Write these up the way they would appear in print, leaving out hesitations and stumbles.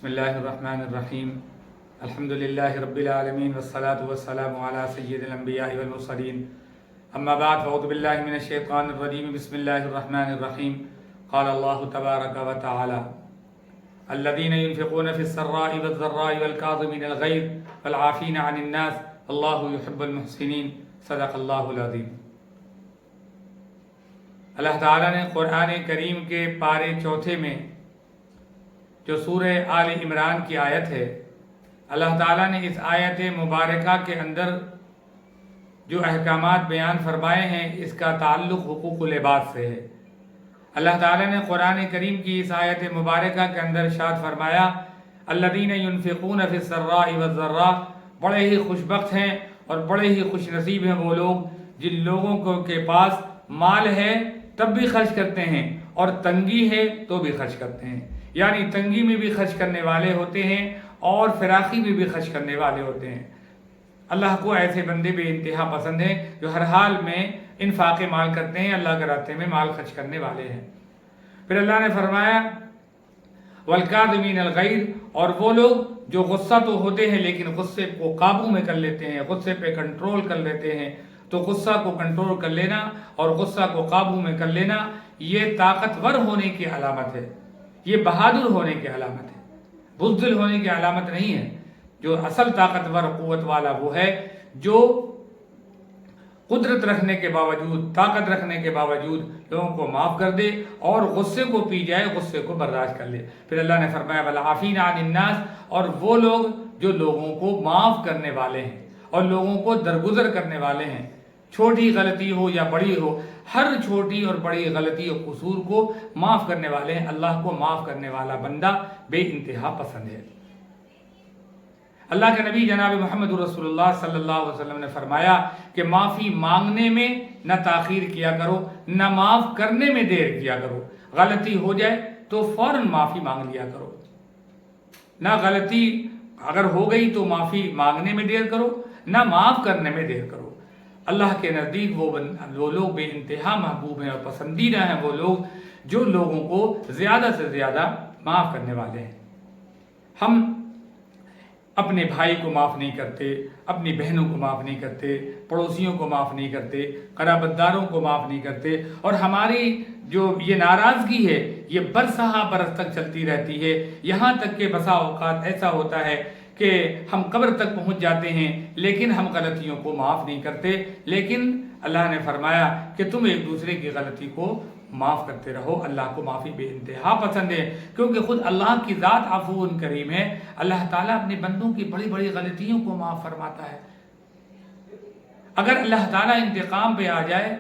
بسم اللہ الرحمن الرحیم الحمدللہ رب العالمین والصلاة والسلام علی سید الانبیاء والمرسلین اما بعد فاعوذ باللہ من الشیطان الرجیم بسم اللہ الرحمن الرحیم قال اللہ تبارک و تعالی الذین ينفقون فی السراء والضراء والکاظمین الغیظ والعافین عن الناس اللہ یحب المحسنین صدق اللہ العظیم۔ اللہ تعالیٰ نے قرآن کریم کے پارے چوتھے میں جو سورہ آل عمران کی آیت ہے، اللہ تعالیٰ نے اس آیت مبارکہ کے اندر جو احکامات بیان فرمائے ہیں اس کا تعلق حقوق العباد سے ہے۔ اللہ تعالیٰ نے قرآن کریم کی اس آیت مبارکہ کے اندر ارشاد فرمایا الذین ينفقون فی السراء والضراء، بڑے ہی خوشبخت ہیں اور بڑے ہی خوش نصیب ہیں وہ لوگ جن لوگوں کے پاس مال ہے تب بھی خرچ کرتے ہیں اور تنگی ہے تو بھی خرچ کرتے ہیں، یعنی تنگی میں بھی خرچ کرنے والے ہوتے ہیں اور فراخی میں بھی خرچ کرنے والے ہوتے ہیں۔ اللہ کو ایسے بندے بے انتہا پسند ہیں جو ہر حال میں انفاق مال کرتے ہیں، اللہ کے راستے میں مال خرچ کرنے والے ہیں۔ پھر اللہ نے فرمایا والکاظمین الغیظ، اور وہ لوگ جو غصہ تو ہوتے ہیں لیکن غصے کو قابو میں کر لیتے ہیں، غصے پہ کنٹرول کر لیتے ہیں۔ تو غصہ کو کنٹرول کر لینا اور غصہ کو قابو میں کر لینا یہ طاقتور ہونے کی علامت ہے، یہ بہادر ہونے کی علامت ہے، بزدل ہونے کی علامت نہیں ہے۔ جو اصل طاقتور قوت والا وہ ہے جو قدرت رکھنے کے باوجود، طاقت رکھنے کے باوجود لوگوں کو معاف کر دے اور غصے کو پی جائے، غصے کو برداشت کر لے۔ پھر اللہ نے فرمایا والعافین عن الناس، اور وہ لوگ جو لوگوں کو معاف کرنے والے ہیں اور لوگوں کو درگزر کرنے والے ہیں، چھوٹی غلطی ہو یا بڑی ہو، ہر چھوٹی اور بڑی غلطی اور قصور کو معاف کرنے والے ہیں۔ اللہ کو معاف کرنے والا بندہ بے انتہا پسند ہے۔ اللہ کے نبی جناب محمد رسول اللہ صلی اللہ علیہ وسلم نے فرمایا کہ معافی مانگنے میں نہ تاخیر کیا کرو، نہ معاف کرنے میں دیر کیا کرو۔ غلطی ہو جائے تو فوراً معافی مانگ لیا کرو، نہ غلطی اگر ہو گئی تو معافی مانگنے میں دیر کرو، نہ معاف کرنے میں دیر کرو۔ اللہ کے نزدیک وہ لوگ بے انتہا محبوب ہیں اور پسندیدہ ہیں، وہ لوگ جو لوگوں کو زیادہ سے زیادہ معاف کرنے والے ہیں۔ ہم اپنے بھائی کو معاف نہیں کرتے، اپنی بہنوں کو معاف نہیں کرتے، پڑوسیوں کو معاف نہیں کرتے، قرابت داروں کو معاف نہیں کرتے، اور ہماری جو یہ ناراضگی ہے یہ برسہ برس تک چلتی رہتی ہے، یہاں تک کہ بسا اوقات ایسا ہوتا ہے کہ ہم قبر تک پہنچ جاتے ہیں لیکن ہم غلطیوں کو معاف نہیں کرتے۔ لیکن اللہ نے فرمایا کہ تم ایک دوسرے کی غلطی کو معاف کرتے رہو۔ اللہ کو معافی بے انتہا پسند ہے کیونکہ خود اللہ کی ذات عفو کریم ہے۔ اللہ تعالیٰ اپنے بندوں کی بڑی بڑی غلطیوں کو معاف فرماتا ہے۔ اگر اللہ تعالیٰ انتقام پہ آ جائے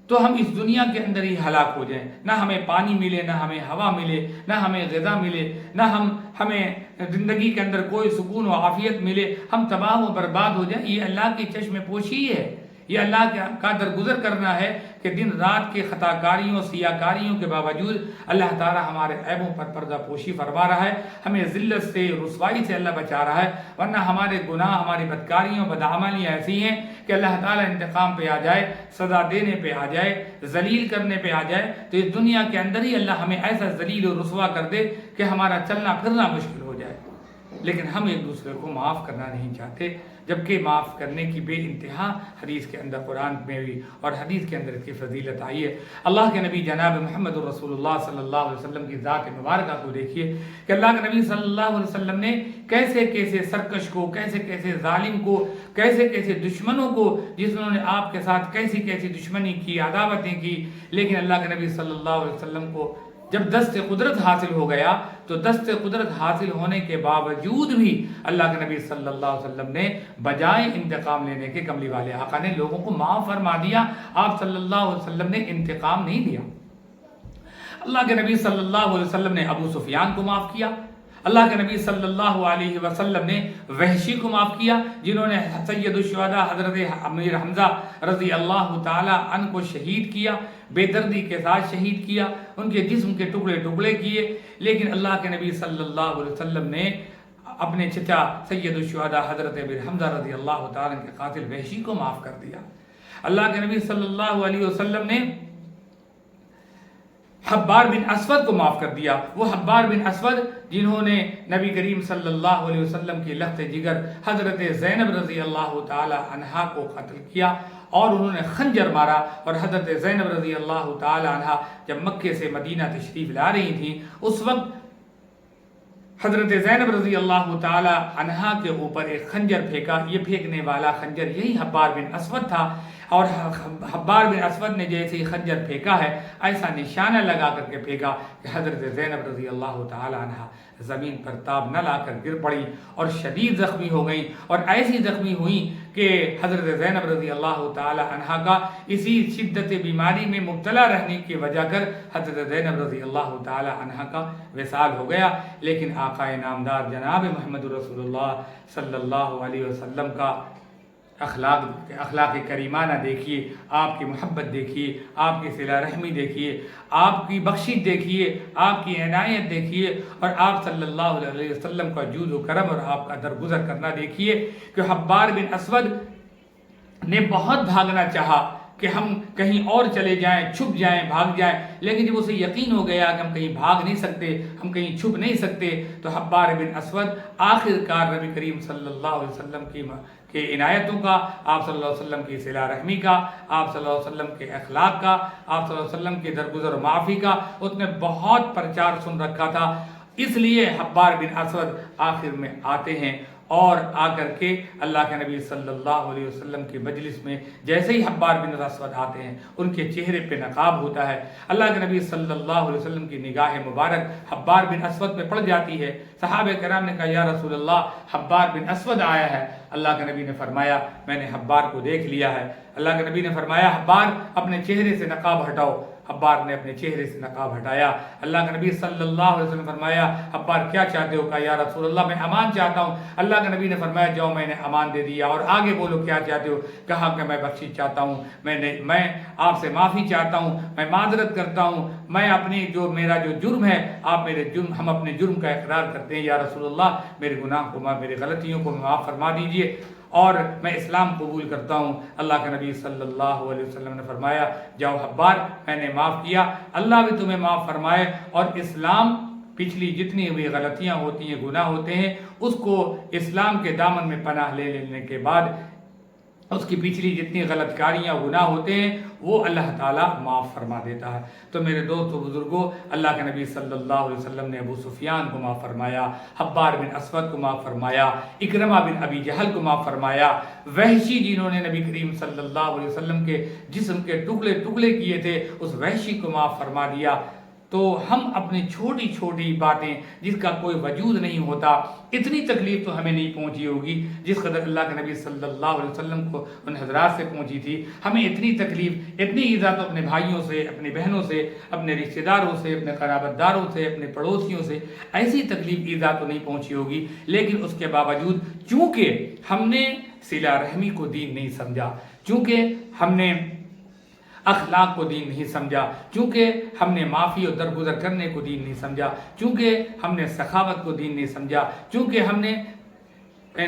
تو ہم اس دنیا کے اندر ہی ہلاک ہو جائیں، نہ ہمیں پانی ملے، نہ ہمیں ہوا ملے، نہ ہمیں غذا ملے، نہ ہمیں زندگی کے اندر کوئی سکون و عافیت ملے، ہم تباہ و برباد ہو جائیں۔ یہ اللہ کی چشم پوشی ہے، یہ اللہ کا درگزر کرنا ہے کہ دن رات کے خطا کاریوں سیاہ کاریوں کے باوجود اللہ تعالیٰ ہمارے عیبوں پر پردہ پوشی فرما رہا ہے، ہمیں ذلت سے رسوائی سے اللہ بچا رہا ہے، ورنہ ہمارے گناہ ہماری بدکاریوں بدعملیاں ایسی ہیں کہ اللہ تعالیٰ انتقام پہ آ جائے، سزا دینے پہ آ جائے، ذلیل کرنے پہ آ جائے تو اس دنیا کے اندر ہی اللہ ہمیں ایسا ذلیل و رسوا کر دے کہ ہمارا چلنا پھرنا مشکل ہو جائے۔ لیکن ہم ایک دوسرے کو معاف کرنا نہیں چاہتے، جبکہ معاف کرنے کی بے انتہا حدیث کے اندر قرآن میں بھی اور حدیث کے اندر اس کی فضیلت آئی ہے۔ اللہ کے نبی جناب محمد رسول اللہ صلی اللہ علیہ وسلم کی ذات مبارکہ کو دیکھیے کہ اللہ کے نبی صلی اللہ علیہ وسلم نے کیسے کیسے سرکش کو، کیسے کیسے ظالم کو، کیسے کیسے دشمنوں کو، جنہوں نے آپ کے ساتھ کیسی کیسی دشمنی کی، عداوتیں کی، لیکن اللہ کے نبی صلی اللہ علیہ وسلم کو جب دست قدرت حاصل ہو گیا تو دست قدرت حاصل ہونے کے باوجود بھی اللہ کے نبی صلی اللہ علیہ وسلم نے بجائے انتقام لینے کے، کملی والے آقا نے لوگوں کو معاف فرما دیا، آپ صلی اللہ علیہ وسلم نے انتقام نہیں دیا۔ اللہ کے نبی صلی اللہ علیہ وسلم نے ابو سفیان کو معاف کیا، اللہ کے نبی صلی اللہ علیہ وسلم نے وحشی کو معاف کیا جنہوں نے سید الشہداء حضرت امیر حمزہ رضی اللہ تعالی عنہ کو شہید کیا، بے دردی کے ساتھ شہید کیا، ان کے جسم کے ٹکڑے ٹکڑے کیے، لیکن اللہ کے نبی صلی اللہ علیہ وسلم نے اپنے چچا سید الشہداء حضرت امیر حمزہ رضی اللہ تعالی عنہ کے قاتل وحشی کو معاف کر دیا۔ اللہ کے نبی صلی اللہ علیہ وسلم نے حبار بن اسود کو معاف کر دیا. وہ حبار بن اسود جنہوں نے نبی کریم صلی اللہ علیہ وسلم کی لخت جگر حضرت زینب رضی اللہ تعالی عنہا کو قتل کیا اور انہوں نے خنجر مارا. اور حضرت زینب رضی اللہ تعالی عنہا جب مکے سے مدینہ تشریف لا رہی تھیں اس وقت حضرت زینب رضی اللہ تعالی عنہا کے اوپر ایک خنجر پھینکا. یہ پھینکنے والا خنجر یہی حبار بن اسود تھا. اور حبار بن اسود نے جیسے ہی خنجر پھینکا ہے ایسا نشانہ لگا کر کے پھینکا کہ حضرت زینب رضی اللہ تعالی عنہا زمین پر تاب نہ لا کر گر پڑی اور شدید زخمی ہو گئیں. اور ایسی زخمی ہوئیں کہ حضرت زینب رضی اللہ تعالی عنہا کا اسی شدت بیماری میں مبتلا رہنے کی وجہ کر حضرت زینب رضی اللہ تعالی عنہا کا وصال ہو گیا. لیکن آقا نامدار جناب محمد رسول اللہ صلی اللہ علیہ وسلم کا اخلاق کریمانہ دیکھیے، آپ کی محبت دیکھیے، آپ کی صلہ رحمی دیکھیے، آپ کی بخشش دیکھیے، آپ کی عنایت دیکھیے اور آپ صلی اللہ علیہ وسلم کا جود و کرم اور آپ کا درگزر کرنا دیکھیے کہ حبار بن اسود نے بہت بھاگنا چاہا کہ ہم کہیں اور چلے جائیں، چھپ جائیں، بھاگ جائیں. لیکن جب اسے یقین ہو گیا کہ ہم کہیں بھاگ نہیں سکتے، ہم کہیں چھپ نہیں سکتے، تو حبار بن اسود آخرکار نبی کریم صلی اللہ علیہ وسلم کی عنایتوں کا، آپ صلی اللہ علیہ وسلم کی صلہ رحمی کا، آپ صلی اللہ علیہ وسلم کے اخلاق کا، آپ صلی اللہ علیہ وسلم کے درگزر و معافی کا اس نے بہت پرچار سن رکھا تھا. اس لیے حبار بن اسود آخر میں آتے ہیں اور آ کر کے اللہ کے نبی صلی اللہ علیہ وسلم کی مجلس میں جیسے ہی حبار بن اسود آتے ہیں ان کے چہرے پہ نقاب ہوتا ہے. اللہ کے نبی صلی اللہ علیہ وسلم کی نگاہ مبارک حبار بن اسود پہ پڑ جاتی ہے. صحابہ کرام نے کہا یا رسول اللہ حبار بن اسود آیا ہے. اللہ کے نبی نے فرمایا میں نے حبار کو دیکھ لیا ہے. اللہ کے نبی نے فرمایا حبار اپنے چہرے سے نقاب ہٹاؤ. حبار نے اپنے چہرے سے نقاب ہٹایا. اللہ کے نبی صلی اللہ علیہ وسلم نے فرمایا حبار کیا چاہتے ہو؟ کہا یا رسول اللہ میں امان چاہتا ہوں. اللہ کے نبی نے فرمایا جاؤ میں نے امان دے دیا. اور آگے بولو کیا چاہتے ہو؟ کہا کہ میں بخشش چاہتا ہوں، میں آپ سے معافی چاہتا ہوں، میں معذرت کرتا ہوں، میں اپنی میرا جو جرم ہے ہم اپنے جرم کا اقرار کرتے ہیں. یا رسول اللہ میرے گناہ کو میری غلطیوں کو معاف فرما دیجئے اور میں اسلام قبول کرتا ہوں. اللہ کے نبی صلی اللہ علیہ وسلم نے فرمایا جاؤ حبار میں نے معاف کیا، اللہ بھی تمہیں معاف فرمائے. اور اسلام پچھلی جتنی بھی غلطیاں ہوتی ہیں، گناہ ہوتے ہیں، اس کو اسلام کے دامن میں پناہ لے لینے کے بعد اس کی پچھلی جتنی غلط کاریاں گناہ ہوتے ہیں وہ اللہ تعالیٰ معاف فرما دیتا ہے. تو میرے دوست و بزرگوں اللہ کے نبی صلی اللہ علیہ وسلم نے ابو سفیان کو معاف فرمایا، حبار بن اسود کو معاف فرمایا، اکرمہ بن ابی جہل کو معاف فرمایا، وحشی جنہوں نے نبی کریم صلی اللہ علیہ وسلم کے جسم کے ٹکڑے ٹکڑے کیے تھے اس وحشی کو معاف فرما دیا. تو ہم اپنی چھوٹی چھوٹی باتیں جس کا کوئی وجود نہیں ہوتا، اتنی تکلیف تو ہمیں نہیں پہنچی ہوگی جس قدر اللہ کے نبی صلی اللہ علیہ وسلم کو ان حضرات سے پہنچی تھی. ہمیں اتنی تکلیف، اتنی ایذا تو اپنے بھائیوں سے، اپنی بہنوں سے، اپنے رشتہ داروں سے، اپنے قرابت داروں سے، اپنے پڑوسیوں سے ایسی تکلیف ایذا تو نہیں پہنچی ہوگی. لیکن اس کے باوجود چونکہ ہم نے صلہ رحمی کو دین نہیں سمجھا، چونکہ ہم نے اخلاق کو دین نہیں سمجھا، چونکہ ہم نے معافی اور درگزر کرنے کو دین نہیں سمجھا، چونکہ ہم نے سخاوت کو دین نہیں سمجھا، چونکہ ہم نے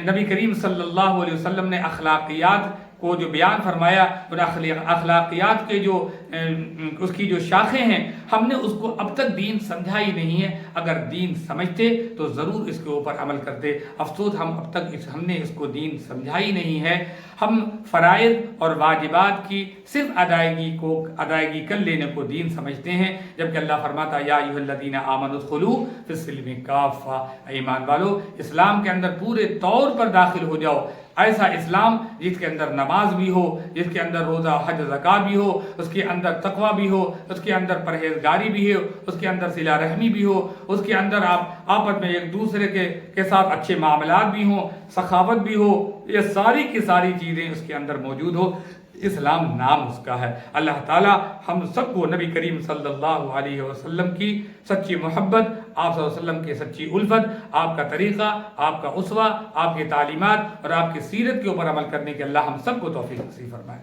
نبی کریم صلی اللہ علیہ وسلم نے اخلاقیات کو جو بیان فرمایا اور اخلاقیات کے اس کی جو شاخیں ہیں ہم نے اس کو اب تک دین سمجھا ہی نہیں ہے. اگر دین سمجھتے تو ضرور اس کے اوپر عمل کرتے. افسوس ہم اب تک ہم نے اس کو دین سمجھا ہی نہیں ہے. ہم فرائض اور واجبات کی صرف ادائیگی کر لینے کو دین سمجھتے ہیں، جبکہ اللہ فرماتا یا ایھا الذین آمنوا ادخلوا فی السلم کافہ، ایمان والو اسلام کے اندر پورے طور پر داخل ہو جاؤ. ایسا اسلام جس کے اندر نماز بھی ہو، جس کے اندر روزہ حج زکوٰۃ بھی ہو، اس کے اندر تقویٰ بھی ہو، اس کے اندر پرہیزگاری بھی ہو، اس کے اندر صلہ رحمی بھی ہو، اس کے اندر آپ آپس میں ایک دوسرے کے ساتھ اچھے معاملات بھی ہوں، سخاوت بھی ہو، یہ ساری کی ساری چیزیں اس کے اندر موجود ہو. اسلام نام اس کا ہے. اللہ تعالیٰ ہم سب کو نبی کریم صلی اللہ علیہ وسلم کی سچی محبت، آپ صلی اللہ علیہ وسلم کی سچی الفت، آپ کا طریقہ، آپ کا اسوہ، آپ کی تعلیمات اور آپ کی سیرت کے اوپر عمل کرنے کے اللہ ہم سب کو توفیق نصیب فرمائے.